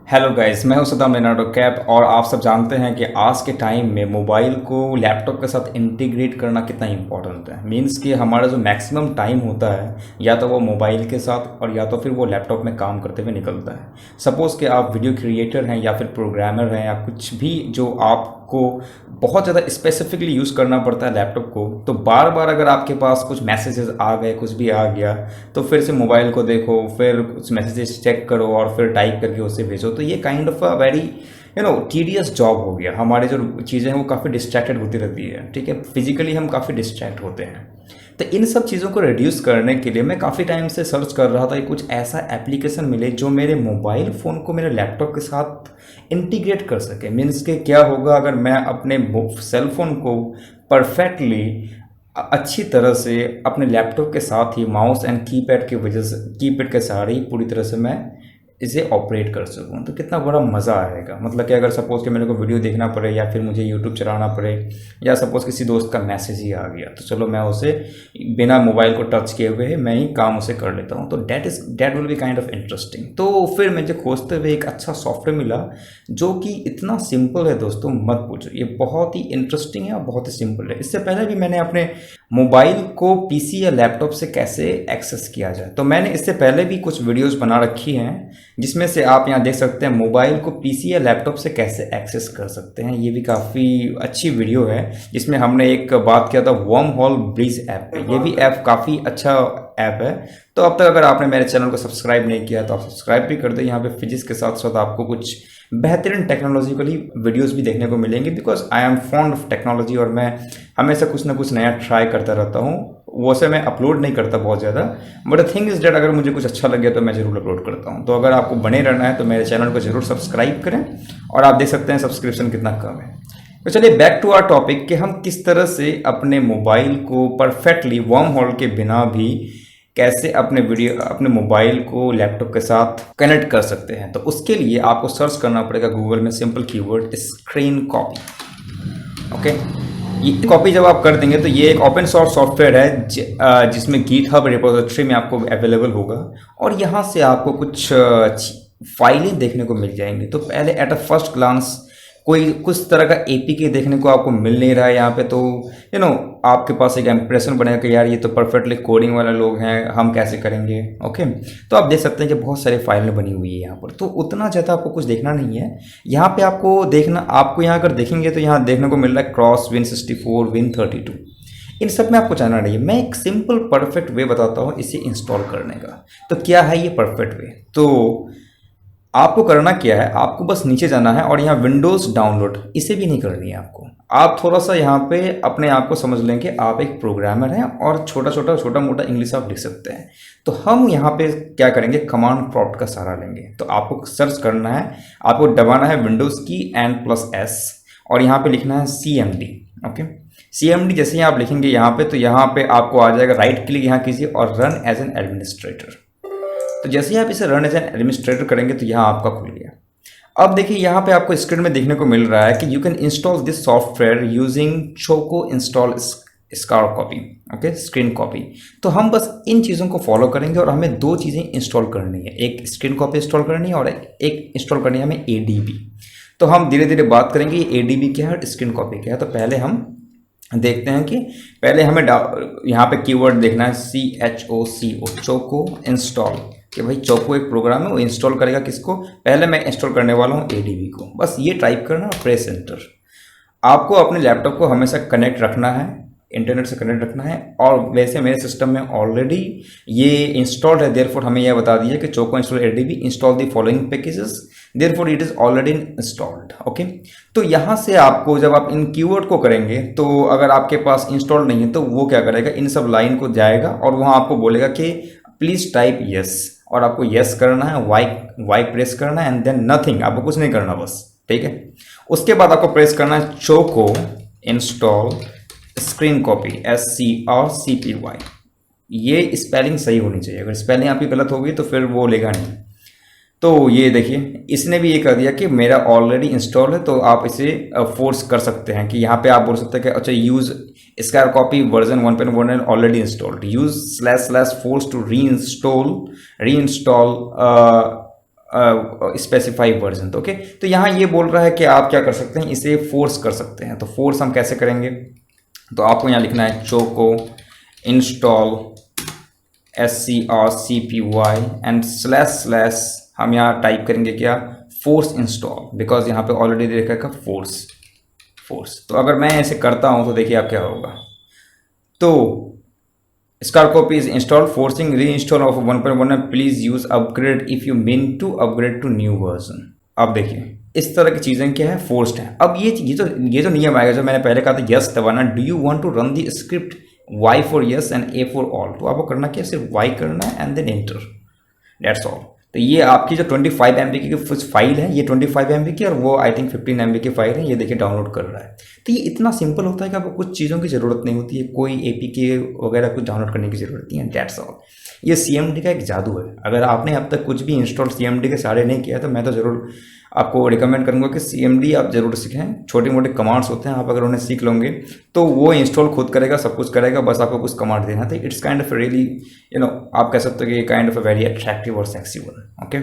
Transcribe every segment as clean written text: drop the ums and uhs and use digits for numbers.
Hello guys, मैं हूं Saddam Leonardo cap. और आप सब जानते हैं कि आज के टाइम में मोबाइल को लैपटॉप के साथ इंटीग्रेट करना कितना इंपॉर्टेंट है। मींस कि हमारा जो मैक्सिमम टाइम होता है या तो वो मोबाइल के साथ और या तो फिर वो लैपटॉप में काम करते हुए निकलता है। सपोज़ कि आप वीडियो क्रिएटर हैं या फिर प्रोग्रामर हैं या कुछ भी जो आपको बहुत ज़्यादा स्पेसिफिकली यूज़ करना पड़ता है लैपटॉप को, तो बार बार अगर आपके पास कुछ मैसेजेस आ गए, कुछ भी आ गया, तो फिर से मोबाइल को देखो, फिर कुछ मैसेजेस चेक करो और फिर टाइप करके उसे भेजो। तो ये kind of a very tedious job हो गया। हमारी जो चीज़ें हैं वो काफ़ी डिस्ट्रैक्टेड होती रहती है। ठीक है, फिजिकली हम काफ़ी डिस्ट्रैक्ट होते हैं। तो इन सब चीज़ों को रिड्यूस करने के लिए मैं काफ़ी टाइम से सर्च कर रहा था कि कुछ ऐसा एप्लीकेशन मिले जो मेरे मोबाइल फ़ोन को मेरे लैपटॉप के साथ इंटीग्रेट कर सके। मीन्स के क्या होगा अगर मैं अपने सेल फोन को परफेक्टली अच्छी तरह से अपने लैपटॉप के साथ ही माउस एंड कीपैड की वजह से, कीपैड के सहारे ही पूरी तरह से मैं इसे ऑपरेट कर सकूं, तो कितना बड़ा मज़ा आएगा। मतलब कि अगर सपोज़ कि मेरे को वीडियो देखना पड़े या फिर मुझे यूट्यूब चलाना पड़े या सपोज़ किसी दोस्त का मैसेज ही आ गया, तो चलो मैं उसे बिना मोबाइल को टच किए हुए मैं ही काम उसे कर लेता हूँ। तो that will be kind of interesting. तो फिर मुझे खोजते हुए एक अच्छा सॉफ्टवेयर मिला जो कि इतना सिंपल है दोस्तों, मत पूछो। ये बहुत ही इंटरेस्टिंग है और बहुत ही सिंपल है। इससे पहले भी मैंने अपने मोबाइल को पीसी या लैपटॉप से कैसे एक्सेस किया जाए, तो मैंने इससे पहले भी कुछ वीडियोस बना रखी हैं, जिसमें से आप यहाँ देख सकते हैं मोबाइल को पीसी या लैपटॉप से कैसे एक्सेस कर सकते हैं। ये भी काफ़ी अच्छी वीडियो है जिसमें हमने एक बात किया था वर्म होल ब्रिज ऐप पे। ये भी ऐप काफ़ी अच्छा ऐप है। तो अब तक अगर आपने मेरे चैनल को सब्सक्राइब नहीं किया तो आप सब्सक्राइब भी कर दें। यहाँ पे फिजिक्स के साथ साथ आपको कुछ बेहतरीन टेक्नोलॉजिकली वीडियोस भी देखने को मिलेंगे, because I am fond of technology और मैं हमेशा कुछ ना कुछ नया ट्राई करता रहता हूँ। वैसे मैं अपलोड नहीं करता बहुत ज़्यादा, but the thing is that अगर मुझे कुछ अच्छा लगे तो मैं ज़रूर अपलोड करता हूँ। तो अगर आपको बने रहना है तो मेरे चैनल को ज़रूर सब्सक्राइब करें। और आप देख सकते हैं सब्सक्रिप्शन कितना कम है। तो चलिए बैक टू आवर टॉपिक कि हम किस तरह से अपने मोबाइल को परफेक्टली वर्म होल के बिना भी कैसे अपने मोबाइल को लैपटॉप के साथ कनेक्ट कर सकते हैं। तो उसके लिए आपको सर्च करना पड़ेगा गूगल में simple keyword screen copy. Okay, ये कॉपी जब आप कर देंगे तो ये एक ओपन सोर्स सॉफ्टवेयर है जिसमें गिटहब रिपोजिटरी में आपको अवेलेबल होगा और यहाँ से आपको कुछ फाइलें देखने को मिल जाएंगी। तो पहले एट अ फर्स्ट ग्लांस कोई कुछ तरह का एपीके देखने को आपको मिल नहीं रहा है यहाँ पे, तो आपके पास एक इंप्रेशन बनेगा कि यार ये तो परफेक्टली कोडिंग वाले लोग हैं, हम कैसे करेंगे। ओके, तो आप देख सकते हैं कि बहुत सारी फाइलें बनी हुई है यहाँ पर। तो उतना ज़्यादा आपको कुछ देखना नहीं है यहाँ पे। आपको यहाँ अगर देखेंगे तो यहाँ देखने को मिल रहा है क्रॉस Win64 Win32। इन सब में आपको जानना नहीं है। मैं एक सिंपल परफेक्ट वे बताता हूँ इसे इंस्टॉल करने का। तो क्या है ये परफेक्ट वे? तो आपको करना क्या है, आपको बस नीचे जाना है और यहाँ विंडोज़ डाउनलोड इसे भी नहीं करनी है आपको। आप थोड़ा सा यहाँ पे अपने आप को समझ लें कि आप एक प्रोग्रामर हैं और छोटा मोटा इंग्लिश आप लिख सकते हैं। तो हम यहाँ पे क्या करेंगे, कमांड प्रॉम्प्ट का सहारा लेंगे। तो आपको सर्च करना है, आपको दबाना है विंडोज़ की N+S और यहाँ पे लिखना है CMD। ओके, CMD जैसे ही आप लिखेंगे यहाँ पे, तो यहाँ पे आपको आ जाएगा, राइट क्लिक यहाँ कीजिए और रन एज एन एडमिनिस्ट्रेटर। तो जैसे ही आप इसे रन एज एन एडमिनिस्ट्रेटर करेंगे तो यहाँ आपका खुल गया। अब देखिए यहाँ पे आपको स्क्रीन में देखने को मिल रहा है कि you can install this software using choco install scar copy. Okay, screen copy. तो हम बस इन चीज़ों को फॉलो करेंगे और हमें दो चीज़ें इंस्टॉल करनी है, एक स्क्रीन कॉपी इंस्टॉल करनी है और एक इंस्टॉल करनी है हमें ADB। तो हम धीरे धीरे बात करेंगे ADB क्या है और स्क्रीन कॉपी क्या है। तो पहले हम देखते हैं कि पहले हमें यहाँ पे कीवर्ड देखना है CHOCO, चोको इंस्टॉल। कि भाई चोको एक प्रोग्राम है, वो इंस्टॉल करेगा किसको, पहले मैं इंस्टॉल करने वाला हूँ ADB को। बस ये टाइप करना और प्रेस एंटर। आपको अपने लैपटॉप को हमेशा कनेक्ट रखना है, इंटरनेट से कनेक्ट रखना है। और वैसे मेरे सिस्टम में ऑलरेडी ये इंस्टॉल्ड है, देयरफॉर हमें यह बता दिया कि choco install ADB install the following packages, therefore it is already installed. Okay, तो यहाँ से आपको जब आप इन कीवर्ड को करेंगे तो अगर आपके पास इंस्टॉल नहीं है तो वो क्या करेगा, इन सब लाइन को जाएगा और वहाँ आपको बोलेगा कि प्लीज टाइप यस, और आपको यस करना है, वाई प्रेस करना है एंड देन नथिंग, आपको कुछ नहीं करना बस। ठीक है, उसके बाद आपको प्रेस करना है choco install screen copy SCRCPY। ये स्पेलिंग सही होनी चाहिए, अगर स्पेलिंग आपकी गलत होगी तो फिर वो लेगा नहीं। तो ये देखिए इसने भी ये कर दिया कि मेरा ऑलरेडी इंस्टॉल है। तो आप इसे फोर्स कर सकते हैं कि यहाँ पे आप बोल सकते हैं कि अच्छा use scrcpy version 1.1 already installed, use // force to reinstall specify version. Okay, तो यहाँ ये बोल रहा है कि आप क्या कर सकते हैं, इसे फोर्स कर सकते हैं। तो फोर्स हम कैसे करेंगे, तो आपको यहाँ लिखना है choco install scrcpy एंड / हम यहाँ टाइप करेंगे क्या, फोर्स इंस्टॉल, बिकॉज यहाँ पे ऑलरेडी देखा है फोर्स। तो अगर मैं ऐसे करता हूँ तो देखिए आप क्या होगा, तो Scarcopy is installed, forcing reinstall of 1.1 and please use upgrade if you mean to upgrade to new version। अब देखिए इस तरह की चीज़ें क्या है, फोर्स्ड है। अब ये जो नियम आएगा, जो मैंने पहले कहा था यस दबाना, do you want to run the script Y for yes and A for all, तो आपको करना क्या, सिर्फ वाई करना है and then enter, that's all. तो ये आपकी जो 25 MB की फाइल है, ये 25 MB की, और वो आई थिंक 15 MB की फाइल है, ये देखिए डाउनलोड कर रहा है। तो ये इतना सिंपल होता है कि आपको कुछ चीज़ों की ज़रूरत नहीं होती है, कोई APK वगैरह कुछ डाउनलोड करने की ज़रूरत नहीं है, दैट्स ऑल। ये CMD का एक जादू है। अगर आपने अब तक कुछ भी इंस्टॉल CMD के सारे नहीं किया तो मैं तो ज़रूर आपको रिकमेंड करूंगा कि CMD आप ज़रूर सीखें। छोटे मोटे कमांड्स होते हैं, आप अगर उन्हें सीख लोगे तो वो इंस्टॉल खुद करेगा, सब कुछ करेगा, बस आपको कुछ कमांड देना है। तो इट्स काइंड ऑफ रियली आप कह सकते हो कि kind of a very attractive और सेक्सी वन। ओके,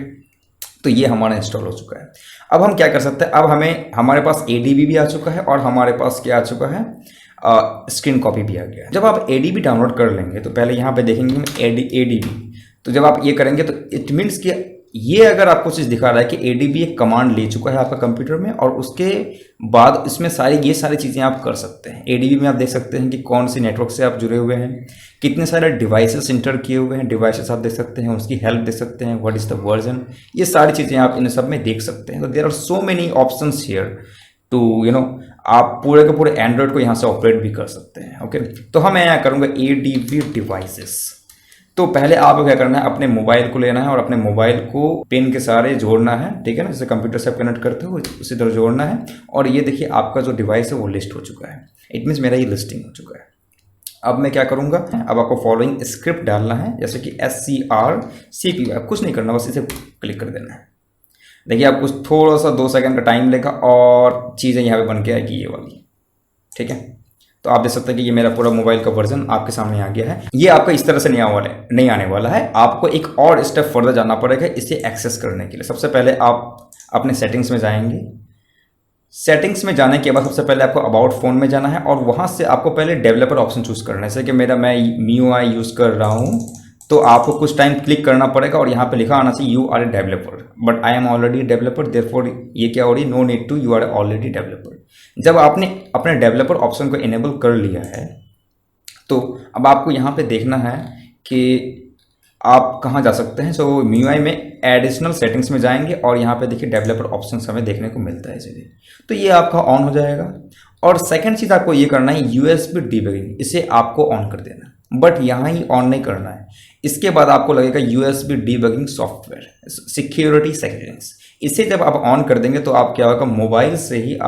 तो ये हमारा इंस्टॉल हो चुका है। अब हम क्या कर सकते हैं, अब हमारे पास ADB भी आ चुका है और हमारे पास क्या आ चुका है, स्क्रीन कॉपी भी आ गया है। जब आप ADB डाउनलोड कर लेंगे तो पहले यहाँ पे देखेंगे हम ADB, तो जब आप ये करेंगे तो इट मीन्स कि ये अगर आपको चीज़ दिखा रहा है कि ADB एक कमांड ले चुका है आपका कंप्यूटर में, और उसके बाद इसमें ये सारी चीज़ें आप कर सकते हैं। ADB में आप देख सकते हैं कि कौन सी नेटवर्क से आप जुड़े हुए हैं, कितने सारे डिवाइसेस इंटर किए हुए हैं, डिवाइसेस आप देख सकते हैं, उसकी हेल्प देख सकते हैं, व्हाट इज़ द वर्जन, ये सारी चीज़ें आप इन सब में देख सकते हैं। तो there are so many options here too आप पूरे के पूरे एंड्रॉयड को यहाँ से ऑपरेट भी कर सकते हैं। ओके, तो हम यहाँ करूँगा ADB डिवाइसेस। तो पहले आपको क्या करना है, अपने मोबाइल को लेना है और अपने मोबाइल को पिन के सारे जोड़ना है, ठीक है ना, जैसे कंप्यूटर से आप कनेक्ट करते हो उसी तरह जोड़ना है। और ये देखिए आपका जो डिवाइस है वो लिस्ट हो चुका है, इट मीन्स मेरा ये लिस्टिंग हो चुका है। अब मैं क्या करूँगा, अब आपको फॉलोइंग स्क्रिप्ट डालना है, जैसे कि scrcpy, कुछ नहीं करना, बस इसे क्लिक कर देना है। देखिए आपको थोड़ा सा 2 सेकंड का टाइम लेगा और चीज़ें यहाँ पे बन के आएगी ये वाली, ठीक है। तो आप देख सकते हैं कि ये मेरा पूरा मोबाइल का वर्जन आपके सामने आ गया है। ये आपका इस तरह से नहीं आने वाला है, आपको एक और स्टेप फर्दर जाना पड़ेगा इसे एक्सेस करने के लिए। सबसे पहले आप अपने सेटिंग्स में जाएंगे, सेटिंग्स में जाने के बाद सबसे पहले आपको अबाउट फ़ोन में जाना है और वहाँ से आपको पहले डेवलपर ऑप्शन चूज़ करना है। जैसे कि मैं MIUI यूज़ कर रहा हूँ, तो आपको कुछ टाइम क्लिक करना पड़ेगा और यहाँ पे लिखा आना चाहिए you are a developer, but I am already developer, therefore ये क्या हो रही, no need to, you are already developer. जब आपने अपने डेवलपर ऑप्शन को इनेबल कर लिया है तो अब आपको यहाँ पे देखना है कि आप कहाँ जा सकते हैं। सो MIUI में एडिशनल सेटिंग्स में जाएंगे और यहाँ पे देखिए डेवलपर ऑप्शन हमें देखने को मिलता है चलिए, तो ये आपका ऑन हो जाएगा। और सेकंड चीज़ आपको ये करना है USB डिबगिंग, इसे आपको ऑन कर देना, बट यहाँ ही ऑन नहीं करना है। इसके बाद आपको लगेगा USB debugging software security settings, इसे जब आप ऑन कर देंगे तो आप क्या होगा, मोबाइल से ही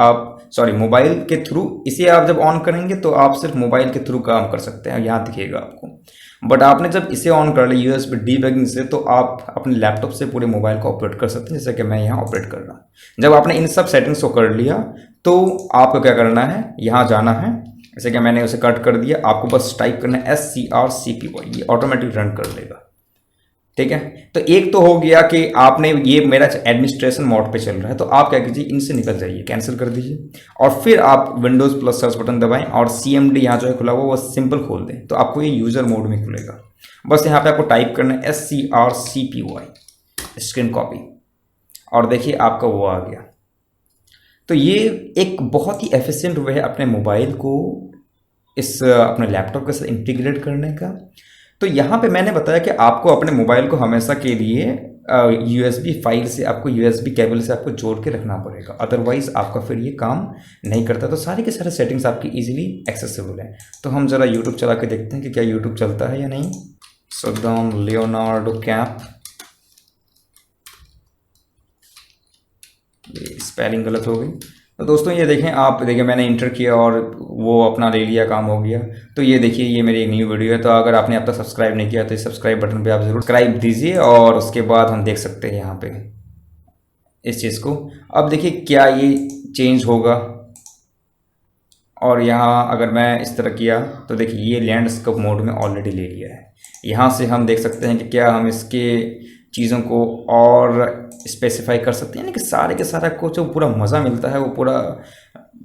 मोबाइल के थ्रू इसे आप जब ऑन करेंगे तो आप सिर्फ मोबाइल के थ्रू काम कर सकते हैं, यहाँ दिखेगा आपको। बट आपने जब इसे ऑन कर लिया USB डिबगिंग से तो आप अपने लैपटॉप से पूरे मोबाइल को ऑपरेट कर सकते हैं, जैसे कि मैं यहाँ ऑपरेट कर रहा हूँ। जब आपने इन सब सेटिंग्स को कर लिया तो आपको क्या करना है, यहाँ जाना है, जैसे कि मैंने उसे कट कर दिया, आपको बस टाइप करना है scrcpy, ये ऑटोमेटिक रन कर लेगा, ठीक है। तो एक तो हो गया कि आपने, ये मेरा एडमिनिस्ट्रेशन मोड पे चल रहा है, तो आप क्या कीजिए, इनसे निकल जाइए, कैंसिल कर दीजिए और फिर आप विंडोज़ प्लस सर्च बटन दबाएं और CMD यहाँ जो है खुला हुआ वो सिंपल खोल दें, तो आपको ये यूज़र मोड में खुलेगा। बस यहाँ पे आपको टाइप करना है scrcpy स्क्रीन कॉपी, और देखिए आपका वो आ गया। तो ये एक बहुत ही एफिशिएंट वे है अपने मोबाइल को इस अपने लैपटॉप के साथ इंटीग्रेट करने का। तो यहाँ पे मैंने बताया कि आपको अपने मोबाइल को हमेशा के लिए USB फाइल से, आपको USB केबल से आपको जोड़ के रखना पड़ेगा, अदरवाइज़ आपका फिर ये काम नहीं करता। तो सारे के सारे सेटिंग्स आपकी इजीली एक्सेसिबल हैं। तो हम ज़रा YouTube चला के देखते हैं कि क्या YouTube चलता है या नहीं। सद्दाम लियोनार्डो कैप, ये स्पेलिंग गलत हो गई। तो दोस्तों ये देखें, आप देखिए मैंने इंटर किया और वो अपना ले लिया, काम हो गया। तो ये देखिए ये मेरी एक न्यू वीडियो है। तो अगर आपने अब तक सब्सक्राइब नहीं किया तो इस सब्सक्राइब बटन पे आप ज़रूर सब्सक्राइब दीजिए और उसके बाद हम देख सकते हैं यहाँ पे इस चीज़ को। अब देखिए क्या ये चेंज होगा, और यहाँ अगर मैं इस तरह किया तो देखिए ये लैंडस्केप मोड में ऑलरेडी ले लिया है। यहाँ से हम देख सकते हैं कि क्या हम इसके चीज़ों को और स्पेसिफाई कर सकते हैं, यानी कि सारे के सारा को जो पूरा मज़ा मिलता है वो पूरा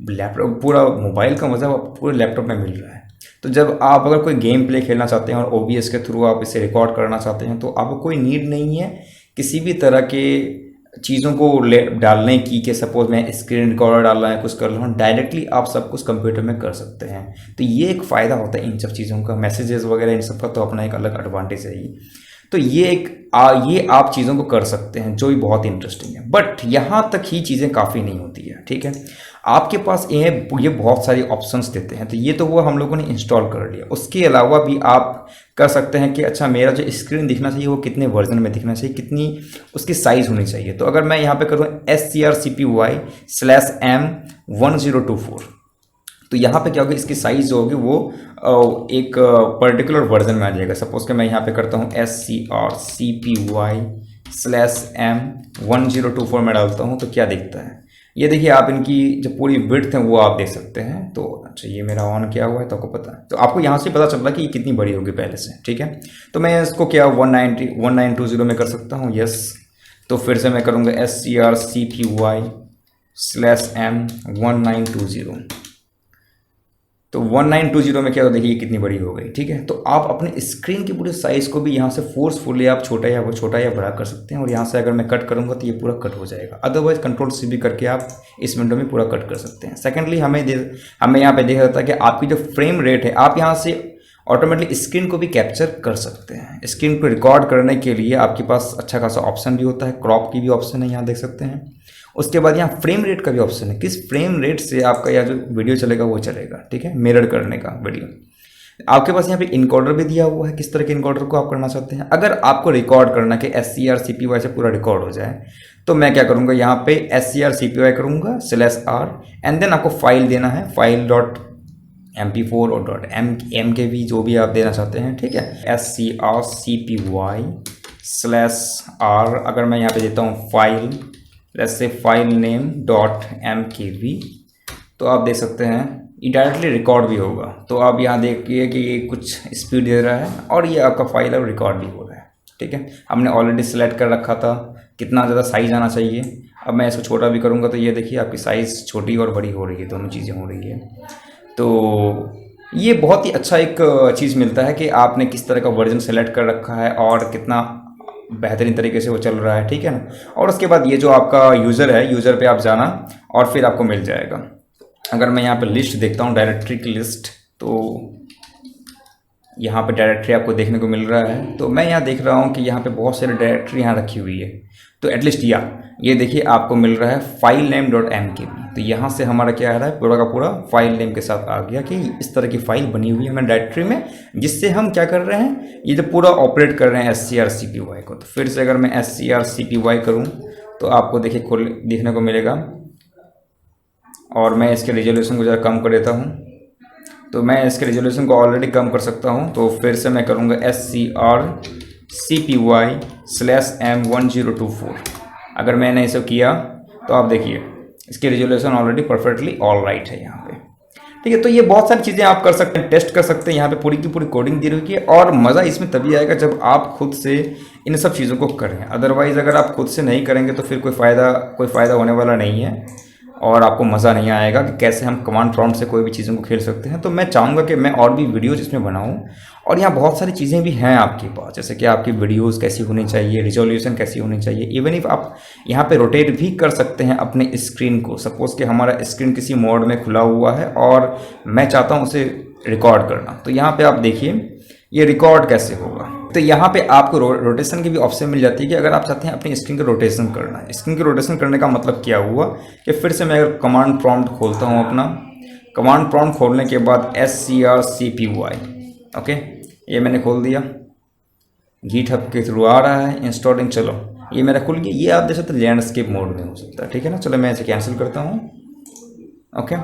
लैपटॉप, पूरा मोबाइल का मज़ा पूरे लैपटॉप में मिल रहा है। तो जब आप अगर कोई गेम प्ले खेलना चाहते हैं और OBS के थ्रू आप इसे रिकॉर्ड करना चाहते हैं, तो आपको कोई नीड नहीं है किसी भी तरह के चीज़ों को डालने की, कि सपोज मैं स्क्रीन रिकॉर्डर डाल रहा है, कुछ कर रहा हूँ, डायरेक्टली आप सब कुछ कंप्यूटर में कर सकते हैं। तो ये एक फ़ायदा होता है इन सब चीज़ों का, मैसेजेस वगैरह इन सब का तो अपना एक अलग एडवांटेज है ही। तो ये आप चीज़ों को कर सकते हैं, जो भी बहुत इंटरेस्टिंग है। बट यहाँ तक ही चीज़ें काफ़ी नहीं होती है, ठीक है। आपके पास ये बहुत सारी ऑप्शंस देते हैं। तो ये तो वो हम लोगों ने इंस्टॉल कर लिया। उसके अलावा भी आप कर सकते हैं कि अच्छा मेरा जो स्क्रीन दिखना चाहिए वो कितने वर्जन में दिखना चाहिए, कितनी उसकी साइज़ होनी चाहिए। तो अगर मैं यहाँ पे करूँ SCRCPY/M1024, तो यहाँ पे क्या होगा, इसकी साइज़ जो होगी वो एक पर्टिकुलर वर्जन में आ जाएगा। सपोज कि मैं यहाँ पे करता हूँ SCRCPY/M1024 में डालता हूँ, तो क्या दिखता है ये देखिए आप, इनकी जो पूरी विड्थ है वो आप देख सकते हैं। तो अच्छा ये मेरा ऑन किया हुआ है तो आपको पता है, तो आपको यहाँ से पता चल रहा है कि ये कितनी बड़ी होगी पहले से, ठीक है। तो मैं इसको क्या 1920 में कर सकता हूँ, यस। तो फिर से मैं करूँगा SCRCPY/M1920, तो 1920 में क्या, तो देखिए कितनी बड़ी हो गई, ठीक है। तो आप अपने स्क्रीन की पूरी साइज़ को भी यहाँ से फोर्सफुली आप छोटा या बड़ा कर सकते हैं। और यहाँ से अगर मैं कट करूँगा तो ये पूरा कट हो जाएगा। अदरवाइज Ctrl+C भी करके आप इस विंडो में पूरा कट कर सकते हैं। सेकेंडली हमें यहाँ पे देखा जाता है कि आपकी जो फ्रेम रेट है, आप यहाँ से ऑटोमेटिकली स्क्रीन को भी कैप्चर कर सकते हैं। स्क्रीन को रिकॉर्ड करने के लिए आपके पास अच्छा खासा ऑप्शन भी होता है, क्रॉप की भी ऑप्शन है, यहाँ देख सकते हैं। उसके बाद यहाँ फ्रेम रेट का भी ऑप्शन है, किस फ्रेम रेट से आपका यह जो वीडियो चलेगा वो चलेगा, ठीक है, मिरर करने का वीडियो। आपके पास यहाँ पे इनकोडर भी दिया हुआ है, किस तरह के इनकोडर को आप करना चाहते हैं। अगर आपको रिकॉर्ड करना कि SCRCPY से पूरा रिकॉर्ड हो जाए, तो मैं क्या करूँगा, यहाँ पे SCRCPY करूँगा /R, एंड देन आपको फाइल देना है, file.mp4 और .mkv जो भी आप देना चाहते हैं, ठीक है। SCRCPY/R, अगर मैं यहाँ पे देता हूँ file, let's say file name .mkv, तो आप देख सकते हैं ये डायरेक्टली रिकॉर्ड भी होगा। तो आप यहाँ देखिए कि ये कुछ स्पीड दे रहा है और ये आपका फाइल अब रिकॉर्ड भी हो रहा है, ठीक है। हमने ऑलरेडी सेलेक्ट कर रखा था कितना ज़्यादा साइज़ आना चाहिए। अब मैं इसको छोटा भी करूँगा तो ये देखिए आपकी साइज़ छोटी और बड़ी हो रही है, दोनों चीज़ें हो रही है। तो ये बहुत ही अच्छा एक चीज़ मिलता है कि आपने किस तरह का वर्जन सेलेक्ट कर रखा है और कितना बेहतरीन तरीके से वो चल रहा है, ठीक है ना। और उसके बाद ये जो आपका यूज़र है, यूज़र पे आप जाना और फिर आपको मिल जाएगा। अगर मैं यहाँ पे लिस्ट देखता हूँ, डायरेक्टरी की लिस्ट, तो यहाँ पे डायरेक्टरी आपको देखने को मिल रहा है। तो मैं यहाँ देख रहा हूँ कि यहाँ पे बहुत सारी डायरेक्टरी यहाँ रखी हुई है। तो एटलीस्ट ये देखिए आपको मिल रहा है फाइल नेम .mkv। तो यहाँ से हमारा क्या आ रहा है, पूरा का पूरा फाइल नेम के साथ आ गया कि इस तरह की फाइल बनी हुई है हमें डायरेक्टरी में, जिससे हम क्या कर रहे हैं, ये जो पूरा ऑपरेट कर रहे हैं SCRCPY को। तो फिर से अगर मैं SCRCPY करूँ तो आपको देखिए देखने को मिलेगा। और मैं इसके रेजोल्यूशन को ज़रा कम कर देता हूँ, तो मैं इसके रेजोल्यूशन को ऑलरेडी कम कर सकता हूँ। तो फिर से मैं करूँगा SCRCPY/M1024। अगर मैंने इसे किया तो आप देखिए इसकी resolution already perfectly all right है यहाँ पे, ठीक है। तो ये बहुत सारी चीज़ें आप कर सकते हैं, टेस्ट कर सकते हैं। यहाँ पे पूरी की पूरी कोडिंग दी हुई है और मज़ा इसमें तभी आएगा जब आप खुद से इन सब चीज़ों को करें। अदरवाइज़ अगर आप खुद से नहीं करेंगे तो फिर कोई फ़ायदा होने वाला नहीं है और आपको मज़ा नहीं आएगा कि कैसे हम कमांड प्रॉम्प्ट से कोई भी चीज़ों को खेल सकते हैं। तो मैं चाहूँगा कि मैं और भी वीडियोज़ इसमें बनाऊँ। और यहाँ बहुत सारी चीज़ें भी हैं आपके पास, जैसे कि आपकी वीडियोज़ कैसी होनी चाहिए, रिजोल्यूशन कैसी होनी चाहिए। इवन इफ आप यहाँ पे रोटेट भी कर सकते हैं अपने स्क्रीन को। सपोज़ कि हमारा स्क्रीन किसी मोड में खुला हुआ है और मैं चाहता हूँ उसे रिकॉर्ड करना, तो यहाँ पे आप देखिए ये रिकॉर्ड कैसे होगा। तो यहाँ पे आपको रोटेशन की भी ऑप्शन मिल जाती है कि अगर आप चाहते हैं अपनी स्क्रीन का रोटेशन करना है। स्क्रीन की रोटेशन करने का मतलब क्या हुआ कि फिर से मैं अगर कमांड प्रॉम्प्ट खोलता हूँ, अपना कमांड प्रॉम्प्ट खोलने के बाद SCRCPY, ओके, ये मैंने खोल दिया, GitHub के थ्रू आ रहा है इंस्टॉलिंग। चलो ये मेरा खुल गया। ये आप देख सकते हैं लैंडस्केप मोड में हो सकता है, ठीक है ना। चलो मैं इसे कैंसिल करता हूँ, ओके।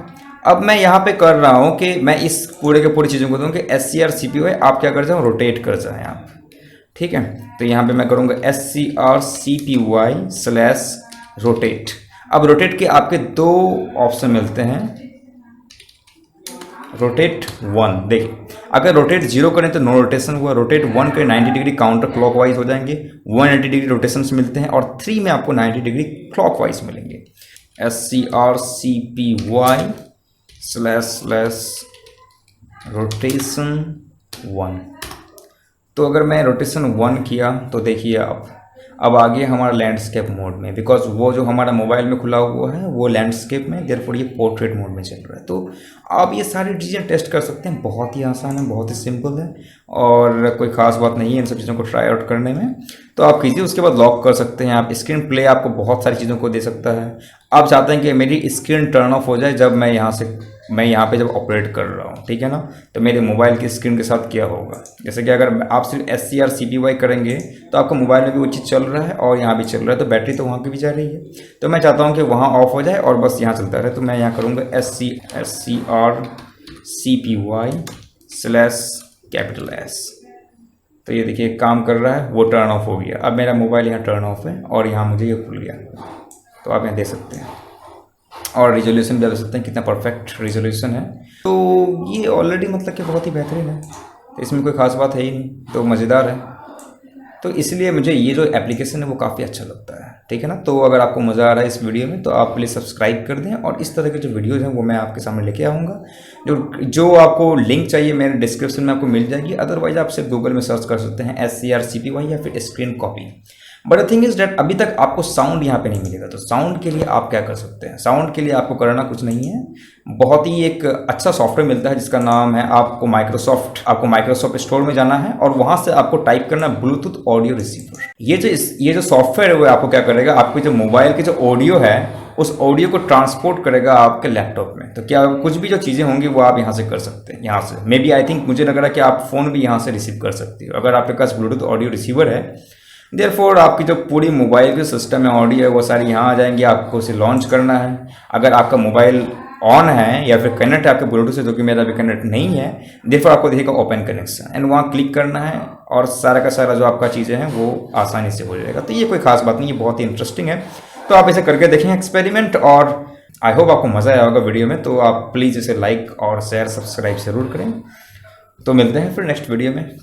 अब मैं यहाँ पे कर रहा हूँ कि मैं इस पूरे के पूरी चीज़ों को दूँ कि SCRCPY आप क्या कर जाओ, रोटेट कर जाएँ आप, ठीक है। तो यहाँ पे मैं करूँगा SCRCPY/रोटेट। अब रोटेट के आपके दो ऑप्शन मिलते हैं, रोटेट 1। देखिए अगर रोटेट 0 करें तो नो रोटेशन हुआ, रोटेट 1 करें 90 डिग्री काउंटर क्लॉकवाइज हो जाएंगे, 180 डिग्री रोटेशन मिलते हैं, और 3 में आपको 90 डिग्री क्लॉकवाइज मिलेंगे। SCRCPY/रोटेशन 1। तो अगर मैं रोटेशन 1 किया तो देखिए अब आगे हमारा लैंडस्केप मोड में, बिकॉज वो जो हमारा मोबाइल में खुला हुआ है वो लैंडस्केप में, देयरफॉर ये पोर्ट्रेट मोड में चल रहा है। तो आप ये सारी चीज़ें टेस्ट कर सकते हैं, बहुत ही आसान है, बहुत ही सिंपल है, और कोई ख़ास बात नहीं है इन सब चीज़ों को ट्राई आउट करने में। तो आप कीजिए, उसके बाद लॉक कर सकते हैं आप। स्क्रीन प्ले आपको बहुत सारी चीज़ों को दे सकता है। आप चाहते हैं कि मेरी स्क्रीन टर्न ऑफ हो जाए जब मैं यहाँ पे जब ऑपरेट कर रहा हूँ, ठीक है ना, तो मेरे मोबाइल की स्क्रीन के साथ क्या होगा। जैसे कि अगर आप सिर्फ SCRCPY करेंगे तो आपको मोबाइल में भी वो चीज़ चल रहा है और यहाँ भी चल रहा है, तो बैटरी तो वहाँ की भी जा रही है। तो मैं चाहता हूँ कि वहाँ ऑफ हो जाए और बस यहाँ चलता रहे, तो मैं यहाँ करूँगा SCRCPY/S। तो ये देखिए काम कर रहा है, वो टर्न ऑफ हो गया। अब मेरा मोबाइल यहाँ टर्न ऑफ है और यहाँ मुझे ये खुल गया। तो आप यहाँ देख सकते हैं, और रिजोल्यूशन भी आप देख सकते हैं कितना परफेक्ट रिजोल्यूशन है। तो ये ऑलरेडी मतलब कि बहुत ही बेहतरीन है, तो इसमें कोई ख़ास बात है ही नहीं, तो मज़ेदार है। तो इसलिए मुझे ये जो एप्लीकेशन है वो काफ़ी अच्छा लगता है, ठीक है ना। तो अगर आपको मज़ा आ रहा है इस वीडियो में तो आप प्लीज़ सब्सक्राइब कर दें, और इस तरह के जो वीडियोज़ हैं वो मैं आपके सामने लेके आऊँगा। जो आपको लिंक चाहिए मेरे डिस्क्रिप्शन में आपको मिल जाएगी, अदरवाइज आप सिर्फ गूगल में सर्च कर सकते हैं SCRCPY या फिर screen copy. But the thing is that अभी तक आपको साउंड यहाँ पे नहीं मिलेगा। तो साउंड के लिए आप क्या कर सकते हैं, साउंड के लिए आपको करना कुछ नहीं है, बहुत ही एक अच्छा सॉफ्टवेयर मिलता है जिसका नाम है, आपको माइक्रोसॉफ्ट स्टोर में जाना है और वहाँ से आपको टाइप करना ब्लूटूथ ऑडियो रिसीवर। ये जो सॉफ्टवेयर है वो आपको क्या करेगा, आपके जो मोबाइल की जो ऑडियो है उस ऑडियो को ट्रांसपोर्ट करेगा आपके लैपटॉप में। तो क्या कुछ भी जो चीज़ें होंगी वो आप यहाँ से कर सकते हैं, यहाँ से मे बी आई थिंक मुझे लग रहा है कि आप फ़ोन भी यहाँ से रिसीव कर सकते हो अगर आपके पास ब्लूटूथ ऑडियो रिसीवर है। देयरफॉर आपकी जो पूरी मोबाइल के सिस्टम में ऑडियो है वो सारी यहाँ आ जाएंगी, आपको उसे लॉन्च करना है। अगर आपका मोबाइल ऑन है या फिर कनेक्ट है आपके ब्लूटूथ से, जो कि मेरा भी कनेक्ट नहीं है, देयरफॉर आपको दिखेगा ओपन कनेक्शन एंड वहाँ क्लिक करना है और सारा का सारा जो आपका चीज़ें हैं वो आसानी से हो जाएगा। तो ये कोई खास बात नहीं, ये बहुत ही इंटरेस्टिंग है। तो आप इसे करके देखें एक्सपेरिमेंट, और आई होप आपको मज़ा आया होगा वीडियो में। तो आप प्लीज़ इसे लाइक और शेयर सब्सक्राइब ज़रूर करें। तो मिलते हैं फिर नेक्स्ट वीडियो में।